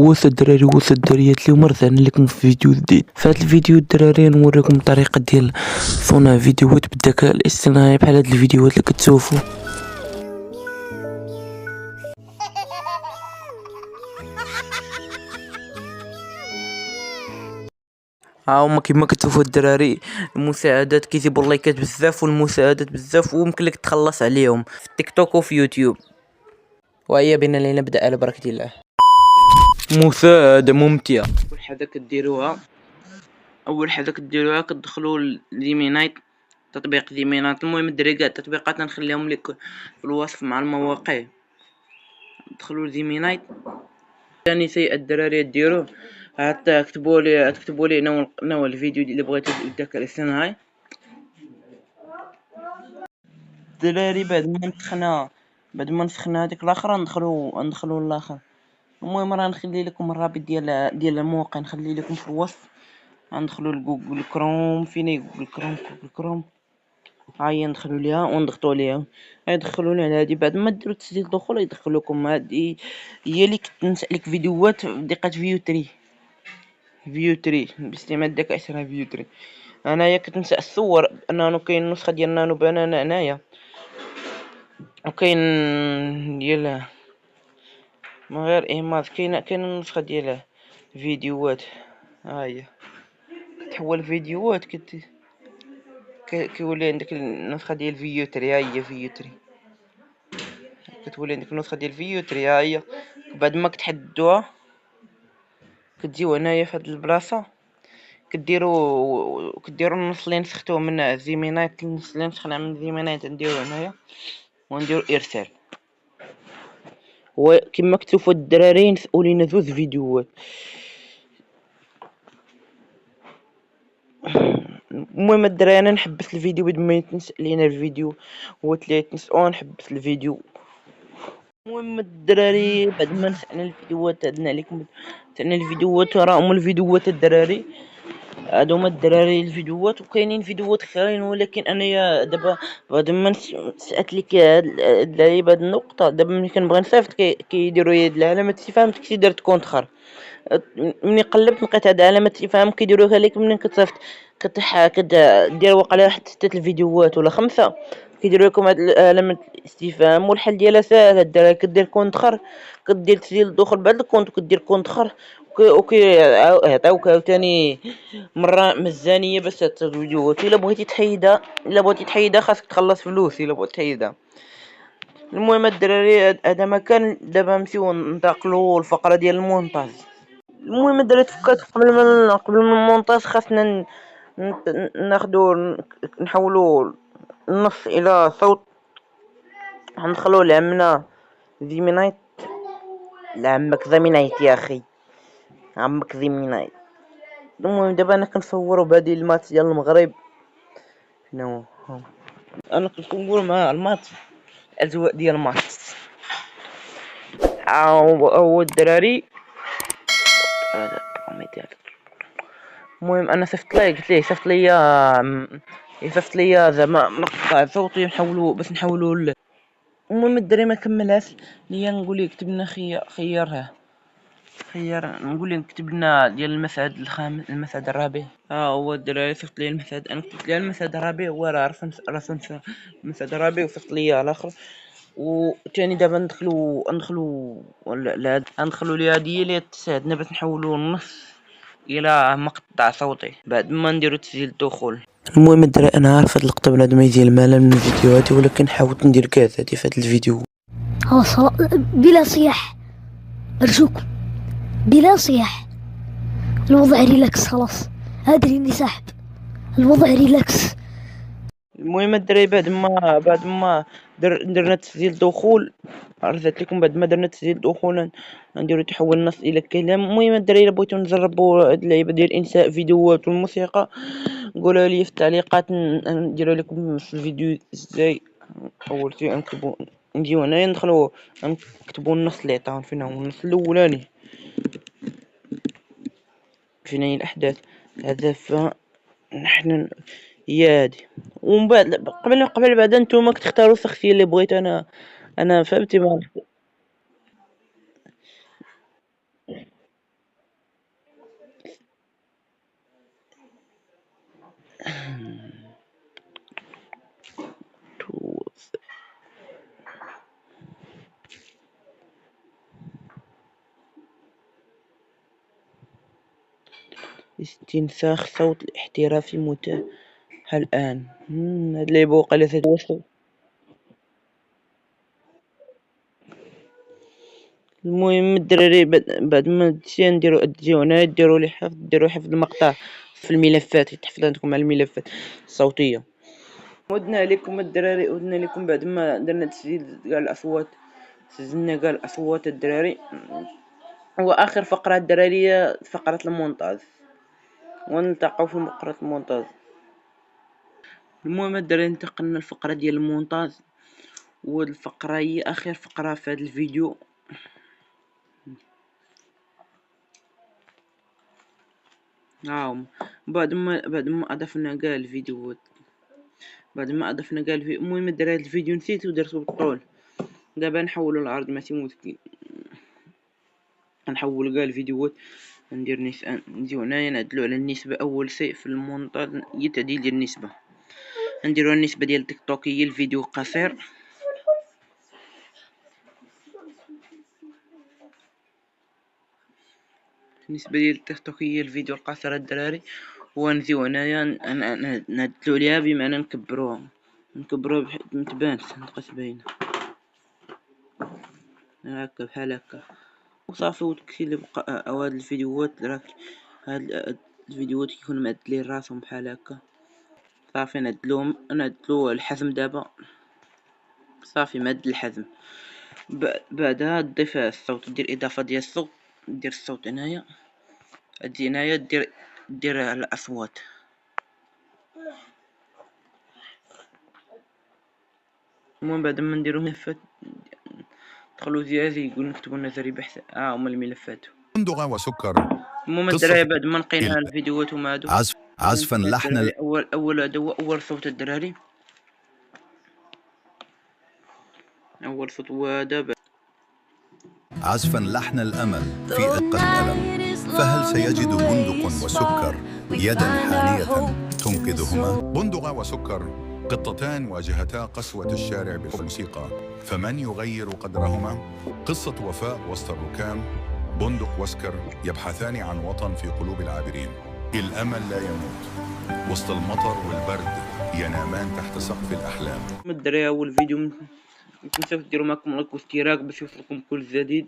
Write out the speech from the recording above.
وسط الدراري وسط الدريات، اليوم رجعنا لكم في فيديو جديد. في هذا الفيديو الدراري نوريكم الطريقه ديال صنع فيديوهات بالذكاء الاصطناعي بحال هاد الفيديوهات اللي كتشوفوا. ها هما كيما كتشوفوا الدراري، المساعدات كيجيبوا اللايكات بزاف والمساعدات بزاف، ويمكن لك تخلص عليهم في تيك توك وفي يوتيوب. وهيا بنا نبدا على بركه الله. مساعدة ممتعة. اول حاجه كديروها كتدخلوا ليمينايت، تطبيق ليمينايت. المهم الدراري كاع التطبيقات نخليهم لك في الوصف مع المواقع. دخلوا ليمينايت. ثاني شيء الدراري ديروه حتى تكتبوا لي نوع الفيديو اللي بغيتو بالذكاء الاصطناعي. الدراري بعد ما نسخنا هذيك الاخرى ندخلوا الاخر. المهم راه نخلي لكم الرابط ديال الموقع، نخلي لكم في الوصف. ندخلوا لجوجل كروم. فين جوجل كروم هاي ندخلوا ليها ونضغطوا عليها. يدخلونا على هذه. بعد ما ديروا تسجيل دخول يدخلوكم هذه هي اللي كتنسالك فيديوهات بدقه فيو 3 باستعمال الذكاء الاصطناعي فيو 3. انايا كتنسى الصور انه كاين النسخه ديال نانو بنانا هنايا، وكاين ديال من غير ايماج. كاين النسخه ديال فيديوهات. ها هي كتحول فيديوهات كيولي عندك النسخه ديال فيو 3. ها هي فيو 3 كتولي عندك النسخه ديال فيو 3. ها هي بعد ما كتحددوها كتجيو هنايا في هاد البلاصه، كديروا النص اللي نسختوه من زيمينايت. النص اللي نسخنا من زيمينايت نديرو هنايا ونديرو ارسال. وكما كتشوفوا الدراري نسأوا لينا زوج فيديوهات. المهم الدراري انا نحبس الفيديو بعد ما يتنسأ لينا الفيديو، هو تلاقي يتنسأوا نحبس الفيديو. المهم الدراري بعد ما نسأنا الفيديوهات عدنا عليكم نسأنا الفيديوهات. راهم الفيديوهات الدراري هادو هما الدراري الفيديوهات، وكاينين فيديوهات اخرين. ولكن انايا دابا بعد ما سألت لك هاد اللعيبه هاد النقطه، دابا ملي كنبغي نصيفط كيديروا لي هاد العلامه استفهام. كنتي درت كونطخر ملي قلبت لقيت هاد علامه استفهام كيديروها لك ملي كتصيفط. كدير وقيلا واحد 6 الفيديوهات ولا 5 كيديروا لكم هاد علامه الاستفهام. والحل ديالها ساهل الدراري. كدير كونطخر، كدير تسجيل الدخول بعد الكونت وكدير كونطخر يعطيوك عاوتاني مره مجانيه باش تحط الفيديوهات. الا بغيتي تحيدها خاصك تخلص فلوس الا بغيتي تحيدها. المهم الدراري هذا ما كان. دابا نمشيو ننتقلوا للفقره ديال المونتاج. المهم الدراري تفكرت قبل من المونتاج خاصنا نحولوا النص الى صوت. غندخلوا لعمنا زيمينايت. لعمك زيمينايت يا اخي، عمك زيمينايت. المهم دابا انا كنصوروا بهذه الماتش ديال المغرب. شنو انا كنصور مع الماتش، الاجواء ديال الماتش. هو الدراري المهم انا صيفط ليه قلت ليه صيفط ليا زعما مقطع صوتي نحولو باش نحولو. المهم الدراري ما كملهاش ليا نقول ليه كتب لنا نقول ليه كتب لنا ديال المسعد الخامس المسعد الرابع. ها هو الدراري صيفط لي المسعد. انا كتبت ليه المسعد الرابع هو راه عرف المسعد الرابع وصيفط لي على الاخر. وثاني دابا ندخلوا ليها هذه اللي تساعدنا باش نحولوا النص الى مقطع صوتي بعد ما نديرو تسجيل الدخول. المهم الدراري انا عارف هاد اللقطه بنادم يجي الملل من الفيديوهات، ولكن حاولت ندير كاع هادي في هاد الفيديو. بلا صياح ارجوكم، بلا صياح. الوضع ريلاكس خلاص، ادري اني ساحب. الوضع ريلاكس. المهم الدراري بعد ما درنا تسجيل دخول عرفت لكم. بعد ما درنا تسجيل دخول نديرو تحول النص الى كلام. المهم الدراري الا بغيتو نجربوا هاد اللعيبه ديال انشاء فيديوهات والموسيقى قولوا لي في التعليقات نديرو لكم في الفيديو الجاي. اول شيء نجيو هنايا ندخلوا نكتبوا النص اللي عطاهم. فين هو النص الاولاني؟ فين هي الاحداث؟ الهدف نحن هي هادي. ومن بعد قبل بعد نتوما كتختاروا الشخصيه اللي بغيت. انا فهمتي ما استنساخ صوت الاحترافي متاح الآن. هاد اللعبة وقيلا تتوصل. المهم الدراري بعد ما دشي تجيو هنا ديروا حفظ المقطع في الملفات، يتحفظ عندكم على الملفات الصوتية. ودنا لكم بعد ما درنا تسجيل كاع الأصوات، سجلنا كاع الأصوات الدراري. وآخر فقرة الدراري هي فقرة المونتاج، ونلتقاو في فقرة المونتاج. المهم الدراري انتقلنا الفقرة ديال المونتاج، والفقرة هي آخر فقرة في هذا الفيديو. نعم، بعد ما أضفنا كاع الفيديوهات، المهم الدراري هاد الفيديو نسيتو درتو بالطول. دابا نحولو العرض ماشي مشكل، نحول كاع الفيديوهات. نجيو هنايا نعدلو على النسبة. أول شيء في المونتاج هي تعديل ديال النسبة. نديرو النسبة ديال تيك توك هي الفيديو قصير، النسبة ديال التيك توك هي الفيديو القصير الدراري. ونجيو هنايا نعدلو عليها، بمعنى نكبروها بحيث متبانش متبقاش باينة هكا بحال هكا وصافي. وداكشي اللي بقى. او هاد الفيديوهات راك هاد الفيديوهات كيكونوا معدلين راسهم بحال هكا. صافي نعدلو الحجم دابا. صافي معدل الحجم. بعدها تضيف الصوت، دير اضافة ديال الصوت، دير الصوت هنايا، تجي هنايا دير الاصوات. المهم بعد ما نديرو ملفات دخلوا جهاز يقول نكتبوا نظري بحث. هما الملفات. بندقة وسكر. المهم الدراري بعد ما نقينا الفيديوهات هما هادو. عزفا لحن اول صوت الدراري، اول صوت وهذا. عزفا لحن الأمل في أدقة الألم. فهل سيجد بندق وسكر يدا حانية تنقذهما؟ بندقة وسكر قطتان واجهتا قسوة الشارع بالموسيقى، فمن يغير قدرهما؟ قصة وفاء وسط الركام. بندق وسكر يبحثان عن وطن في قلوب العابرين. الأمل لا يموت وسط المطر والبرد، ينامان تحت سقف الأحلام. الدراري اول فيديو متنساوش ديروا معكم لايك واشتراك باش يوصلكم كل جديد.